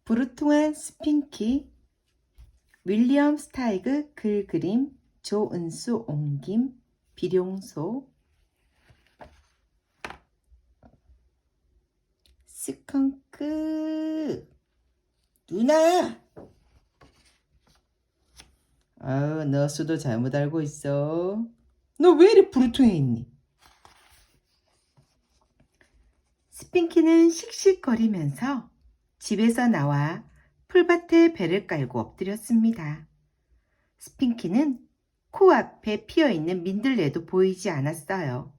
부르퉁한 스핑키, 윌리엄 스타이그 글 그림, 조은수 옮김, 비룡소. 스컹크. 누나! 아유, 너 수도 잘못 알고 있어. 너 왜 이리 부르퉁해 있니? 스핑키는 씩씩거리면서 집에서 나와 풀밭에 배를 깔고 엎드렸습니다. 스핑키는 코앞에 피어있는 민들레도 보이지 않았어요.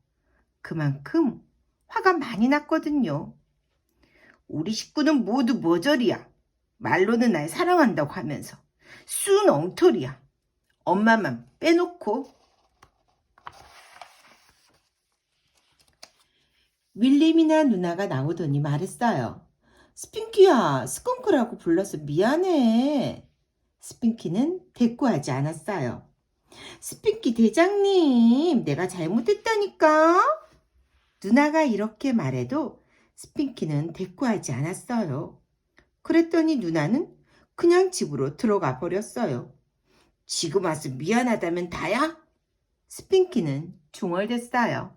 그만큼 화가 많이 났거든요. 우리 식구는 모두 머저리야. 말로는 날 사랑한다고 하면서 쑥 엉터리야. 엄마만 빼놓고. 윌림이나 누나가 나오더니 말했어요. 스핑키야, 스컹크라고 불러서 미안해. 스핑키는 대꾸하지 않았어요. 스핑키 대장님, 내가 잘못했다니까. 누나가 이렇게 말해도 스핑키는 대꾸하지 않았어요. 그랬더니 누나는 그냥 집으로 들어가 버렸어요. 지금 와서 미안하다면 다야? 스핑키는 중얼댔어요.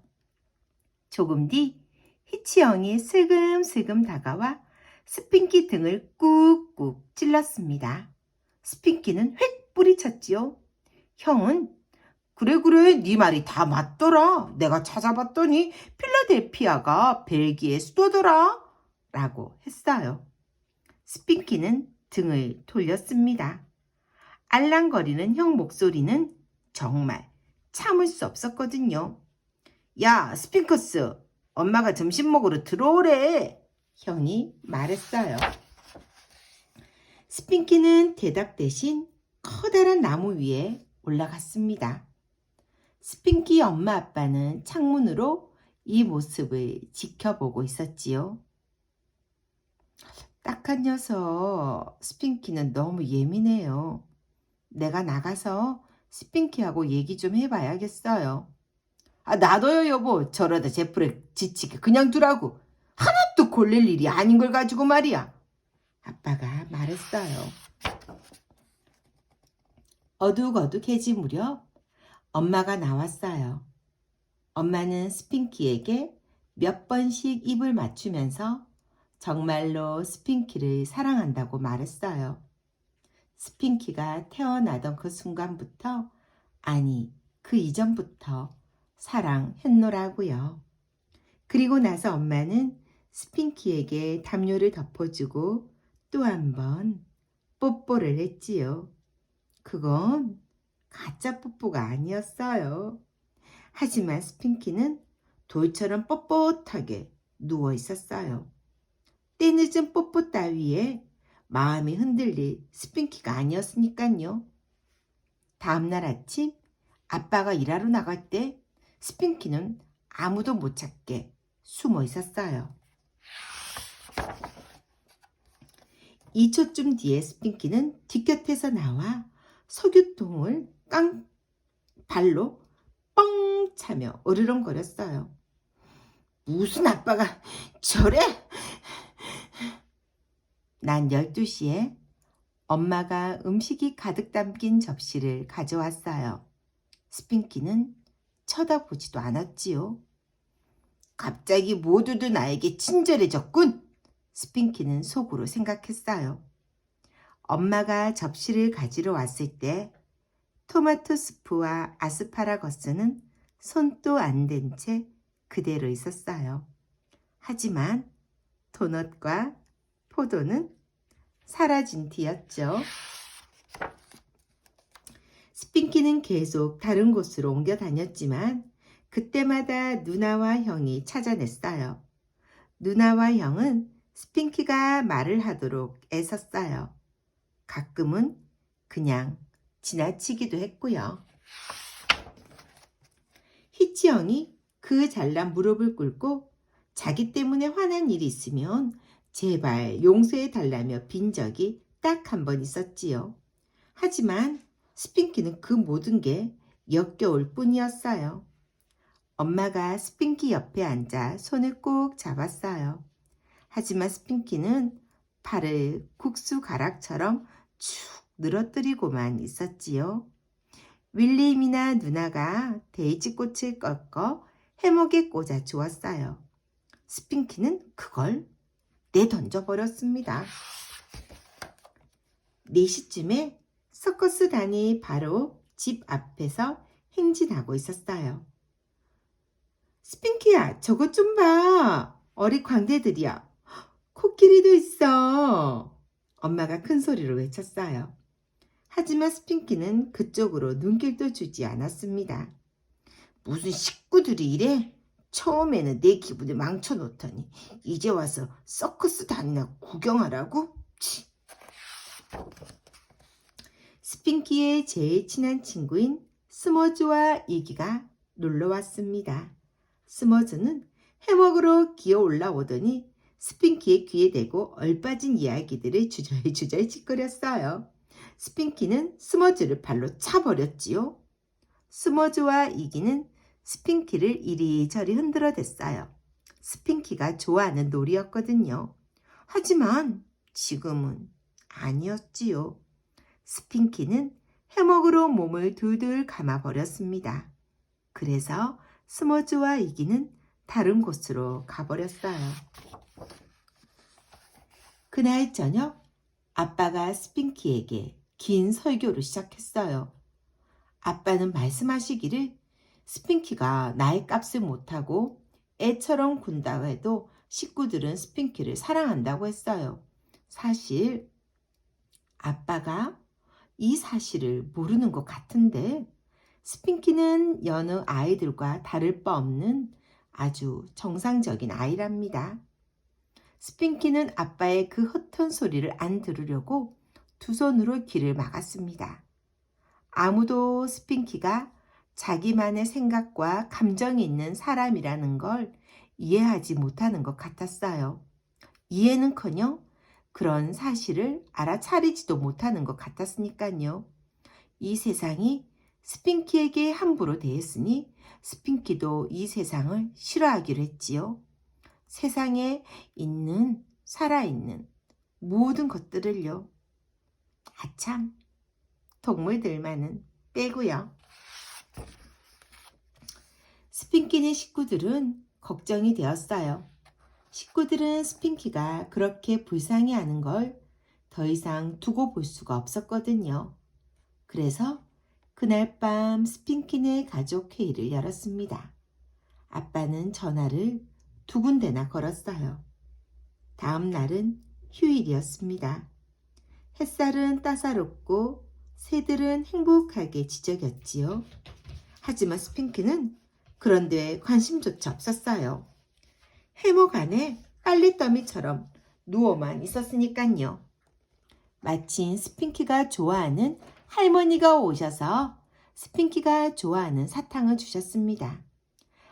조금 뒤 히치 형이 슬금슬금 다가와 스핑키 등을 꾹꾹 찔렀습니다. 스핑키는 휙 뿌리쳤지요. 형은 그래 네 말이 다 맞더라. 내가 찾아봤더니 필라델피아가 벨기에 수도더라 라고 했어요. 스핑키는 등을 돌렸습니다. 알랑거리는 형 목소리는 정말 참을 수 없었거든요. 야, 스핑커스, 엄마가 점심 먹으러 들어오래. 형이 말했어요. 스핑키는 대답 대신 커다란 나무 위에 올라갔습니다. 스핑키 엄마 아빠는 창문으로 이 모습을 지켜보고 있었지요. 딱한 녀석, 스핑키는 너무 예민해요. 내가 나가서 스핑키하고 얘기 좀 해봐야겠어요. 아, 나도요, 여보. 저러다 제풀에 지치게 그냥 두라고. 하나도 골릴 일이 아닌 걸 가지고 말이야. 아빠가 말했어요. 어둑어둑해질 무렵 엄마가 나왔어요. 엄마는 스핑키에게 몇 번씩 입을 맞추면서 정말로 스핑키를 사랑한다고 말했어요. 스핑키가 태어나던 그 순간부터, 아니, 그 이전부터 사랑했노라고요. 그리고 나서 엄마는 스핑키에게 담요를 덮어주고 또 한 번 뽀뽀를 했지요. 그건 가짜 뽀뽀가 아니었어요. 하지만 스핑키는 돌처럼 뻣뻣하게 누워 있었어요. 때늦은 뽀뽀 따위에 마음이 흔들릴 스핑키가 아니었으니까요. 다음날 아침 아빠가 일하러 나갈 때 스핑키는 아무도 못 찾게 숨어 있었어요. 2초쯤 뒤에 스핑키는 뒷곁에서 나와 석유통을 발로 뻥 차며 으르렁거렸어요. 무슨 아빠가 저래? 난 12시에 엄마가 음식이 가득 담긴 접시를 가져왔어요. 스핑키는 쳐다보지도 않았지요. 갑자기 모두들 나에게 친절해졌군. 스핑키는 속으로 생각했어요. 엄마가 접시를 가지러 왔을 때 토마토 수프와 아스파라거스는 손도 안 댄 채 그대로 있었어요. 하지만 도넛과 포도는 사라진 뒤였죠. 스핑키는 계속 다른 곳으로 옮겨 다녔지만 그때마다 누나와 형이 찾아냈어요. 누나와 형은 스핑키가 말을 하도록 애썼어요. 가끔은 그냥 지나치기도 했고요. 히치 형이 그 잘난 무릎을 꿇고 자기 때문에 화난 일이 있으면 제발 용서해 달라며 빈 적이 딱 한 번 있었지요. 하지만 스핑키는 그 모든 게 역겨울 뿐이었어요. 엄마가 스핑키 옆에 앉아 손을 꼭 잡았어요. 하지만 스핑키는 팔을 국수 가락처럼 축 늘어뜨리고만 있었지요. 윌림이나 누나가 데이지꽃을 꺾어 해먹에 꽂아 주었어요. 스핑키는 그걸 내던져버렸습니다. 4시쯤에 서커스단이 바로 집 앞에서 행진하고 있었어요. 스핑키야, 저것 좀 봐. 어리 광대들이야. 코끼리도 있어. 엄마가 큰 소리로 외쳤어요. 하지만 스핑키는 그쪽으로 눈길도 주지 않았습니다. 무슨 식구들이 이래? 처음에는 내 기분을 망쳐놓더니 이제 와서 서커스단이나 구경하라고? 치. 스핑키의 제일 친한 친구인 스머즈와 이기가 놀러왔습니다. 스머즈는 해먹으로 기어 올라오더니 스핑키의 귀에 대고 얼빠진 이야기들을 주절주절 짓거렸어요. 스핑키는 스머즈를 발로 차버렸지요. 스머즈와 이기는 스핑키를 이리저리 흔들어댔어요. 스핑키가 좋아하는 놀이였거든요. 하지만 지금은 아니었지요. 스핑키는 해먹으로 몸을 둘둘 감아버렸습니다. 그래서 스머즈와 이기는 다른 곳으로 가버렸어요. 그날 저녁 아빠가 스핑키에게 긴 설교를 시작했어요. 아빠는 말씀하시기를 스핑키가 나의 값을 못하고 애처럼 군다고 해도 식구들은 스핑키를 사랑한다고 했어요. 사실 아빠가 이 사실을 모르는 것 같은데 스핑키는 여느 아이들과 다를 바 없는 아주 정상적인 아이랍니다. 스핑키는 아빠의 그 헛된 소리를 안 들으려고 두 손으로 귀를 막았습니다. 아무도 스핑키가 자기만의 생각과 감정이 있는 사람이라는 걸 이해하지 못하는 것 같았어요. 이해는커녕 그런 사실을 알아차리지도 못하는 것 같았으니까요. 이 세상이 스핑키에게 함부로 대했으니 스핑키도 이 세상을 싫어하기로 했지요. 세상에 있는, 살아있는 모든 것들을요. 아참, 동물들만은 빼고요. 스핑키네 식구들은 걱정이 되었어요. 식구들은 스핑키가 그렇게 불쌍해하는 걸 더 이상 두고 볼 수가 없었거든요. 그래서 그날 밤 스핑키네 가족 회의를 열었습니다. 아빠는 전화를 2군데나 걸었어요. 다음 날은 휴일이었습니다. 햇살은 따사롭고 새들은 행복하게 지저귀었지요. 하지만 스핑키는 그런데 관심조차 없었어요. 해먹 안에 빨래더미처럼 누워만 있었으니까요. 마침 스핑키가 좋아하는 할머니가 오셔서 스핑키가 좋아하는 사탕을 주셨습니다.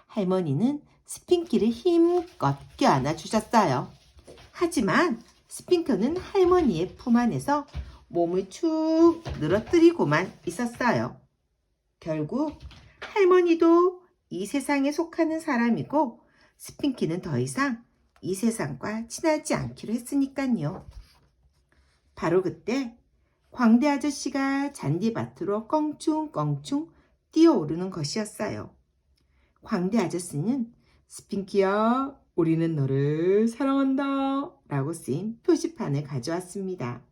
할머니는 스핑키를 힘껏 껴안아 주셨어요. 하지만 스핑키는 할머니의 품 안에서 몸을 축 늘어뜨리고만 있었어요. 결국 할머니도 이 세상에 속하는 사람이고 스핑키는 더 이상 이 세상과 친하지 않기로 했으니까요. 바로 그때 광대 아저씨가 잔디밭으로 껑충껑충 뛰어오르는 것이었어요. 광대 아저씨는 스핑키야, 우리는 너를 사랑한다 라고 쓰인 표지판을 가져왔습니다.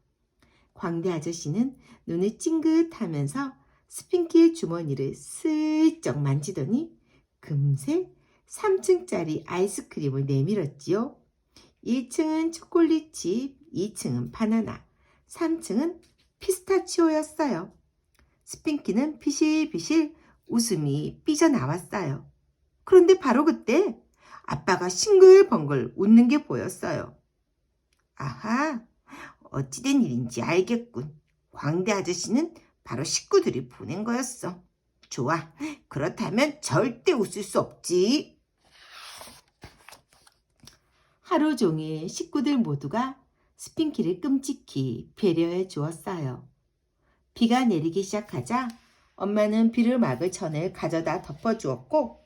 광대 아저씨는 눈을 찡긋하면서 스핑키의 주머니를 슬쩍 만지더니 금세 3층짜리 아이스크림을 내밀었지요. 1층은 초콜릿칩, 2층은 바나나, 3층은 피스타치오였어요. 스핑키는 비실비실 웃음이 삐져나왔어요. 그런데 바로 그때 아빠가 싱글벙글 웃는 게 보였어요. 아하, 어찌된 일인지 알겠군. 광대 아저씨는 바로 식구들이 보낸 거였어. 좋아, 그렇다면 절대 웃을 수 없지. 하루 종일 식구들 모두가 스핑키를 끔찍히 배려해 주었어요. 비가 내리기 시작하자 엄마는 비를 막을 천을 가져다 덮어주었고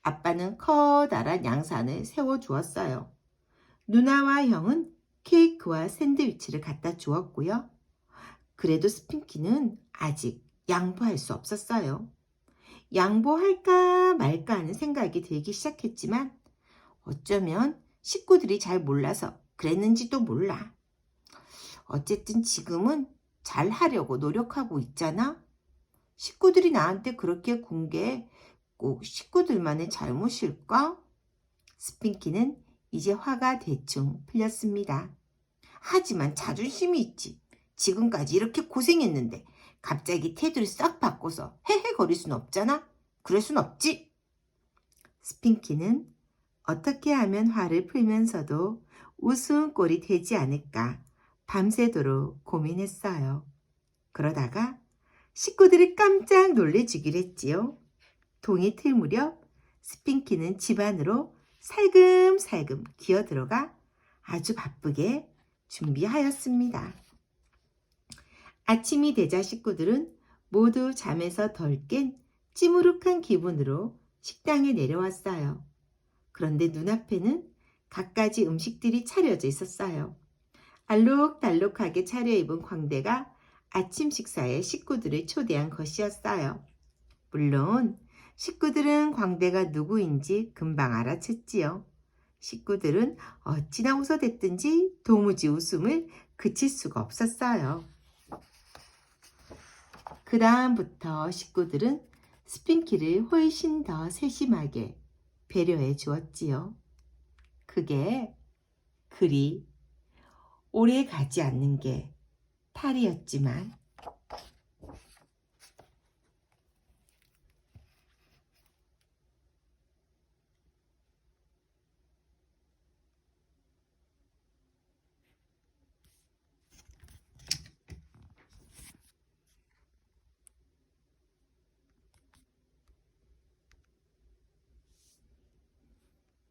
아빠는 커다란 양산을 세워주었어요. 누나와 형은 케이크와 샌드위치를 갖다 주었고요. 그래도 스핑키는 아직 양보할 수 없었어요. 양보할까 말까 하는 생각이 들기 시작했지만 어쩌면 식구들이 잘 몰라서 그랬는지도 몰라. 어쨌든 지금은 잘 하려고 노력하고 있잖아. 식구들이 나한테 그렇게 군 게 꼭 식구들만의 잘못일까? 스핑키는 이제 화가 대충 풀렸습니다. 하지만 자존심이 있지. 지금까지 이렇게 고생했는데 갑자기 태도를 싹 바꿔서 헤헤거릴 순 없잖아. 그럴 순 없지. 스핑키는 어떻게 하면 화를 풀면서도 우스운 꼴이 되지 않을까 밤새도록 고민했어요. 그러다가 식구들이 깜짝 놀래주기로 했지요. 동이 틀 무렵 스핑키는 집 안으로 살금살금 기어들어가 아주 바쁘게 준비하였습니다. 아침이 되자 식구들은 모두 잠에서 덜 깬 찌무룩한 기분으로 식당에 내려왔어요. 그런데 눈앞에는 갖가지 음식들이 차려져 있었어요. 알록달록하게 차려입은 광대가 아침 식사에 식구들을 초대한 것이었어요. 물론 식구들은 광대가 누구인지 금방 알아챘지요. 식구들은 어찌나 웃어댔든지 도무지 웃음을 그칠 수가 없었어요. 그 다음부터 식구들은 스핑키를 훨씬 더 세심하게 배려해 주었지요. 그게 그리 오래 가지 않는 게 탈이었지만